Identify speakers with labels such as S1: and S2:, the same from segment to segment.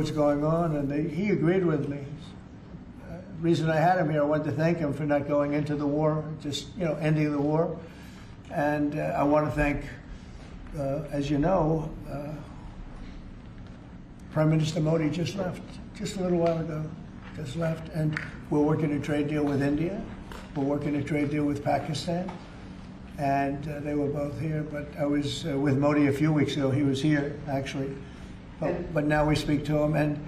S1: what's going on, and he agreed with me. The reason I had him here, I wanted to thank him for not going into the war, just ending the war, and I want to thank, as you know, Prime Minister Modi just left, just a little while ago, just left, and we're working a trade deal with India, we're working a trade deal with Pakistan, and they were both here. But I was with Modi a few weeks ago. He was here actually, but now we speak to him, and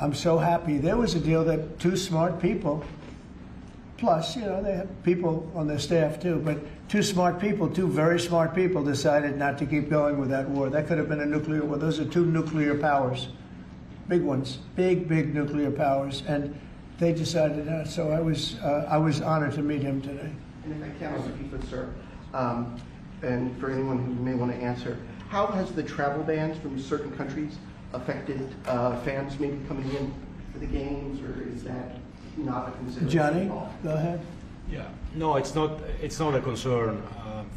S1: I'm so happy. There was a deal that two smart people, plus, they had people on their staff too, but two very smart people decided not to keep going with that war. That could have been a nuclear war. Those are two nuclear powers, big ones, big nuclear powers, and they decided not. So I was honored to meet him today.
S2: And if I can, Mr. Keefe, sir, and for anyone who may want to answer, how has the travel bans from certain countries affected fans maybe coming in for the games, or is that not a consideration?
S1: Johnny, go ahead.
S3: Yeah, no, it's not a concern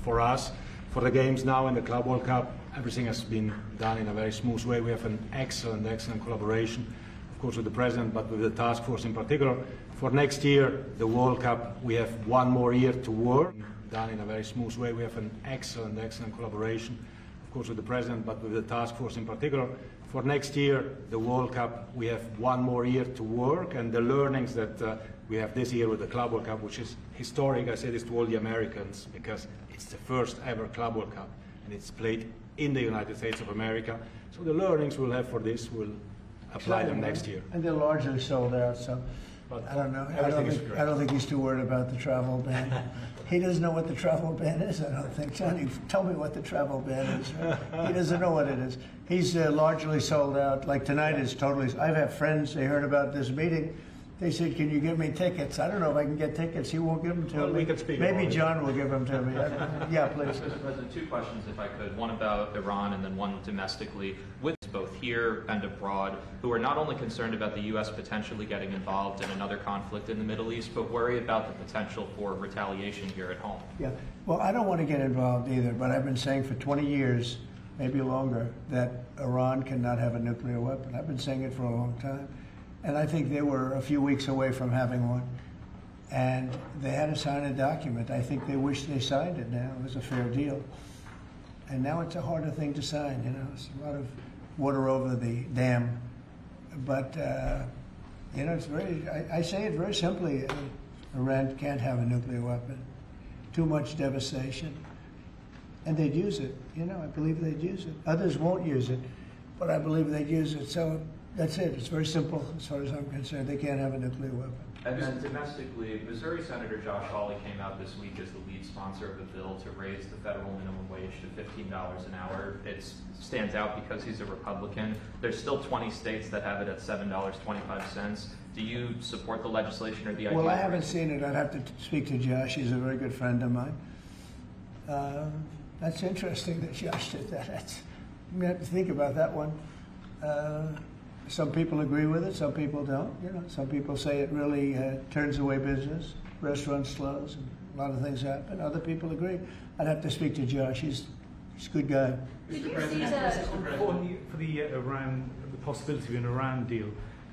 S3: for us. For the games now in the Club World Cup, everything has been done in a very smooth way. We have an excellent collaboration, of course, with the President, but with the task force in particular. For next year, the World Cup, we have one more year to work. Done in a very smooth way. We have an excellent collaboration, of course, with the President, but with the task force in particular. For next year, the World Cup, we have one more year to work, and the learnings that we have this year with the Club World Cup, which is historic, I say this to all the Americans, because it's the first ever Club World Cup, and it's played in the United States of America. So the learnings we'll have for this will apply them next year.
S1: And they're largely sold out, so but I don't know. I don't think he's too worried about the travel ban. He doesn't know what the travel ban is, I don't think. Johnny, tell me what the travel ban is. He doesn't know what it is. He's largely sold out. Like tonight is totally. I have friends, they heard about this meeting. They said, can you give me tickets? I don't know if I can get tickets. He won't give them to me.
S3: We can speak.
S1: Maybe John will give them to me. Yeah, please.
S4: Mr. President, two questions, if I could. One about Iran and then one domestically. With both here and abroad, who are not only concerned about the U.S. potentially getting involved in another conflict in the Middle East, but worry about the potential for retaliation here at home.
S1: Yeah. Well, I don't want to get involved either, but I've been saying for 20 years, maybe longer, that Iran cannot have a nuclear weapon. I've been saying it for a long time. And I think they were a few weeks away from having one. And they had to sign a document. I think they wish they signed it now. It was a fair deal. And now it's a harder thing to sign, It's a lot of water over the dam. But, it's very, I say it very simply. Iran can't have a nuclear weapon. Too much devastation. And they'd use it. I believe they'd use it. Others won't use it, but I believe they'd use it. So that's it. It's very simple as far as I'm concerned. They can't have a nuclear weapon.
S4: And then domestically, Missouri Senator Josh Hawley came out this week as the lead sponsor of the bill to raise the federal minimum wage to $15 an hour. It stands out because he's a Republican. There's still 20 states that have it at $7.25. Do you support the legislation or the idea?
S1: Well, I haven't seen it. I'd have to speak to Josh. He's a very good friend of mine. That's interesting that Josh did that. I'm going to have to think about that one. Some people agree with it, some people don't. Some people say it really turns away business. Restaurants close, and a lot of things happen. Other people agree. I'd have to speak to Josh. He's a good guy.
S5: Mr. President, for the Iran, the possibility of an Iran deal,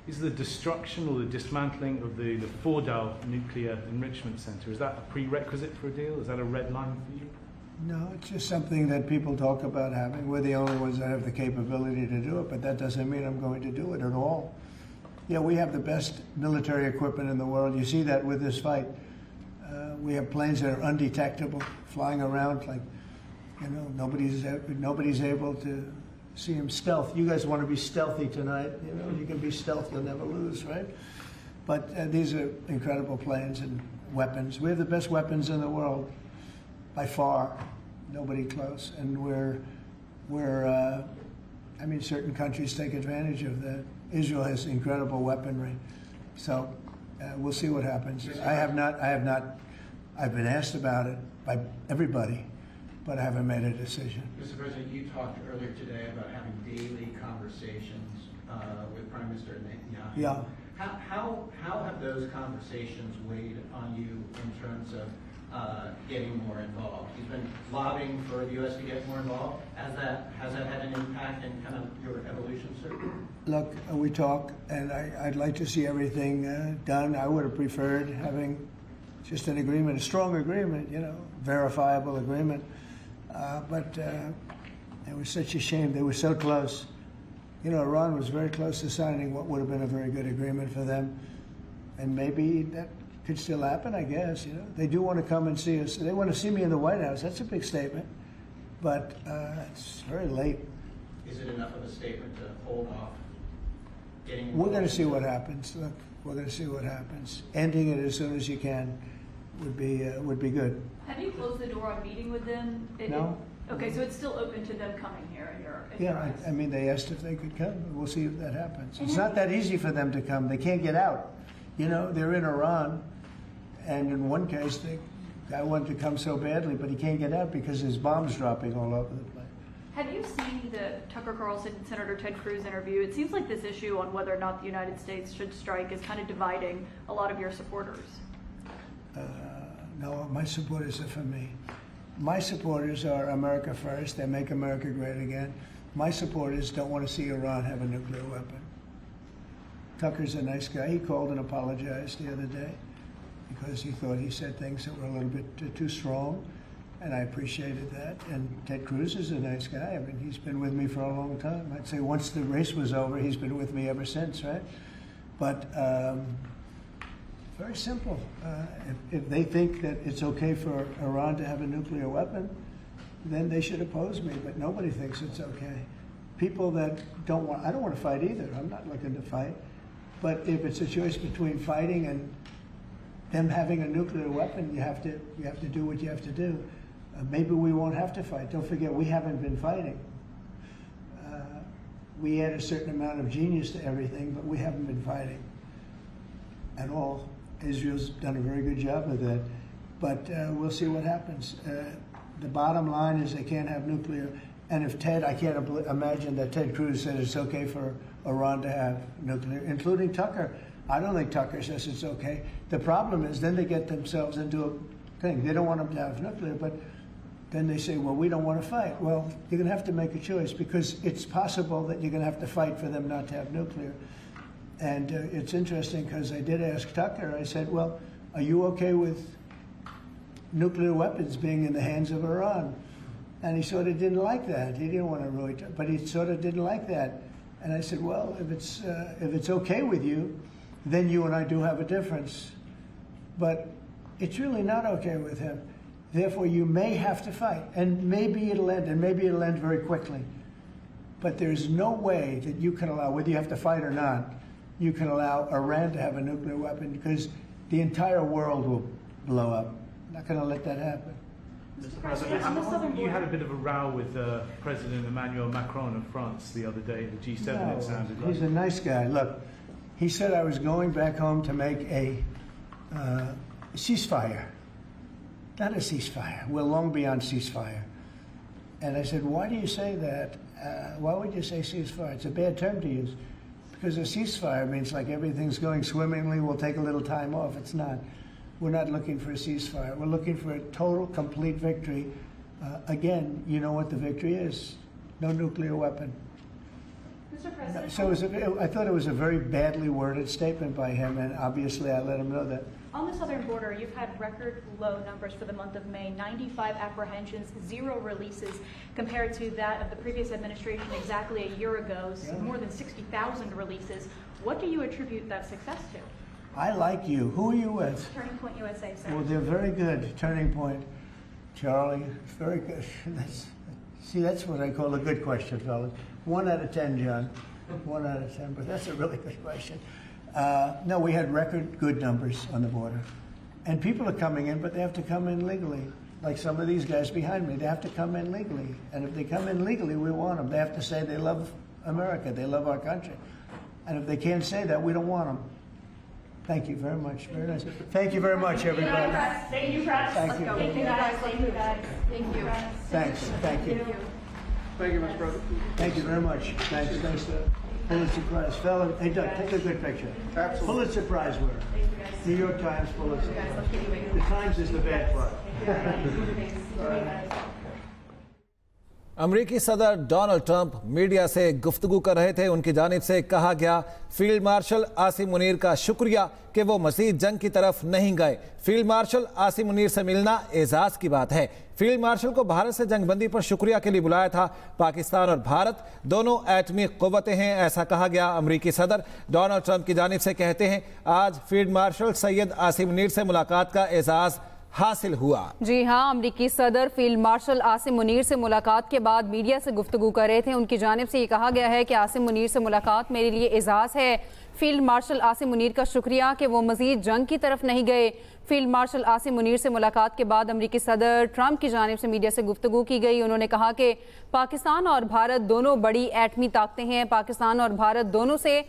S5: is the destruction or the dismantling of the Fordow nuclear enrichment center, is that a prerequisite for a deal? Is that a red line for you?
S1: No, it's just something that people talk about having. We're the only ones that have the capability to do it, but that doesn't mean I'm going to do it at all. Yeah, we have the best military equipment in the world. You see that with this fight. We have planes that are undetectable, flying around like, nobody's able to see them stealth. You guys want to be stealthy tonight. You can be stealth, you'll never lose, right? But these are incredible planes and weapons. We have the best weapons in the world. By far, nobody close, and certain countries take advantage of that. Israel has incredible weaponry, so we'll see what happens. I've been asked about it by everybody, but I haven't made a decision.
S6: Mr. President, you talked earlier today about having daily conversations with Prime Minister Netanyahu.
S1: Yeah.
S6: How have those conversations weighed on you in terms of getting more involved? He's been lobbying for the U.S. to get more involved. Has that had an impact in kind of your evolution, sir?
S1: look, we talk, and I'd like to see everything done. I would have preferred having just an agreement, a strong agreement, you know, verifiable agreement. But it was such a shame. They were so close. You know, Iran was very close to signing what would have been a very good agreement for them. And maybe that could still happen, I guess. You know, they do want to come and see us. They want to see me in the White House. That's a big statement. But it's very late.
S6: Is it enough of a statement to hold off getting?
S1: We're going to see what happens. Look, we're going to see what happens. Ending it as soon as you can would be good.
S7: Have you closed the door on meeting with them?
S1: No.
S7: Okay, so it's still open to them coming here in your
S1: Yeah,
S7: eyes.
S1: I mean, they asked if they could come. We'll see if that happens. It's not that easy for them to come. They can't get out. You know, they're in Iran, and in one case, the guy wanted to come so badly, but he can't get out because there's bombs dropping all over the place.
S7: Have you seen the Tucker Carlson and Senator Ted Cruz interview? It seems like this issue on whether or not the United States should strike is kind of dividing a lot of your supporters.
S1: No, my supporters are for me. My supporters are America first. They make America great again. My supporters don't want to see Iran have a nuclear weapon. Tucker's a nice guy. He called and apologized the other day because he thought he said things that were a little bit too strong, and I appreciated that. And Ted Cruz is a nice guy. I mean, he's been with me for a long time. I'd say once the race was over, he's been with me ever since, right? But very simple. If they think that it's okay for Iran to have a nuclear weapon, then they should oppose me, but nobody thinks it's okay. People that don't want, I don't want to fight either. I'm not looking to fight. But if it's a choice between fighting and them having a nuclear weapon, you have to do what you have to do. Maybe we won't have to fight. Don't forget, we haven't been fighting. We add a certain amount of genius to everything, but we haven't been fighting at all. Israel's done a very good job of that. But we'll see what happens. The bottom line is they can't have nuclear. And if Ted, I can't imagine that Ted Cruz said it's okay for Iran to have nuclear, including Tucker. I don't think Tucker says it's okay. The problem is then they get themselves into a thing. They don't want them to have nuclear, but then they say, well, we don't want to fight. Well, you're going to have to make a choice because it's possible that you're going to have to fight for them not to have nuclear. And it's interesting because I did ask Tucker, I said, well, are you okay with nuclear weapons being in the hands of Iran? And he sort of didn't like that. He didn't want to really, but he sort of didn't like that. And I said, well, if it's okay with you, then you and I do have a difference. But it's really not okay with him. Therefore, you may have to fight, and maybe it'll end, and maybe it'll end very quickly. But there's no way that you can allow, whether you have to fight or not, you can allow Iran to have a nuclear weapon because the entire world will blow up. I'm not going to let that happen.
S5: Mr. President, you had a bit of a row with President Emmanuel Macron of France the other day at the G7,
S1: No,
S5: it sounded like.
S1: he's a nice guy. Look, he said I was going back home to make a ceasefire. Not a ceasefire. We're long beyond ceasefire. And I said, why do you say that? Why would you say ceasefire? It's a bad term to use. Because a ceasefire means like everything's going swimmingly, we'll take a little time off. It's not. We're not looking for a ceasefire. We're looking for a total, complete victory. Again, you know what the victory is. No nuclear weapon.
S7: Mr. President,
S1: So I thought it was a very badly worded statement by him, and obviously I let him know that.
S7: on the southern border, you've had record low numbers for the month of May, 95 apprehensions, 0 releases, compared to that of the previous administration exactly a year ago,
S1: Yeah.
S7: more than 60,000 releases. What do you attribute that success to?
S1: I like you. Who are you with?
S7: Turning Point USA, sir.
S1: Well, they're very good. Turning Point. Charlie, very good. That's what I call a good question, fellas. 1 out of 10, John. 1 out of 10, but that's a really good question. No, we had record good numbers on the border. And people are coming in, but they have to come in legally. Like some of these guys behind me, they have to come in legally. And if they come in legally, we want them. They have to say they love America, they love our country. And if they can't say that, we don't want them. Thank you very much. Very nice. Thank you very much, everybody.
S7: Thank you, press.
S1: Thank you.
S7: Thank you, guys. Thank you, guys. Thank you.
S1: Thanks. Thank you.
S2: Thank you, Mr. President.
S1: Thank you very much. Thanks. Thanks. Pulitzer Prize. Fella, hey, Doug, take a good picture.
S2: Absolutely.
S1: Pulitzer Prize winner. New York Times Pulitzer. The Times is the bad part.
S8: अमेरिकी सदर Donald Trump media से गुफ्तगू कर रहे थे। उनकी जानिब से कहा गया फील्ड मार्शल आसिम मुनीर का शुक्रिया कि वो मजीद जंग की तरफ नहीं गए। फील्ड मार्शल आसिम मुनीर से मिलना एजाज की बात है। फील्ड मार्शल को भारत से जंगबंदी पर शुक्रिया के लिए बुलाया था। पाकिस्तान और भारत दोनों एटमी कुव्वतें हैं, ऐसा कहा गया। अमेरिकी सदर डोनाल्ड ट्रंप की जानिब से कहते हैं आज फील्ड मार्शल सैयद आसिम मुनीर से मुलाकात का एजाज हासिल हुआ।
S9: जी हां, अमेरिकी सदर फील्ड मार्शल आसिम मुनीर से मुलाकात के बाद मीडिया से गुफ्तगू कर रहे थे। उनकी जानिब से ये कहा गया है कि आसिम मुनीर से मुलाकात मेरे लिए एजाज़ है। फील्ड मार्शल आसिम मुनीर का शुक्रिया कि वो मजीद जंग की तरफ नहीं गए। फील्ड मार्शल आसिम मुनीर से मुलाकात के बाद अमेरिकी सदर ट्रंप की जानिब से मीडिया से गुफ्तगू की गई। उन्होंने कहा कि पाकिस्तान और भारत दोनों बड़ी एटमी ताकतें हैं। पाकिस्तान और भारत दोनों से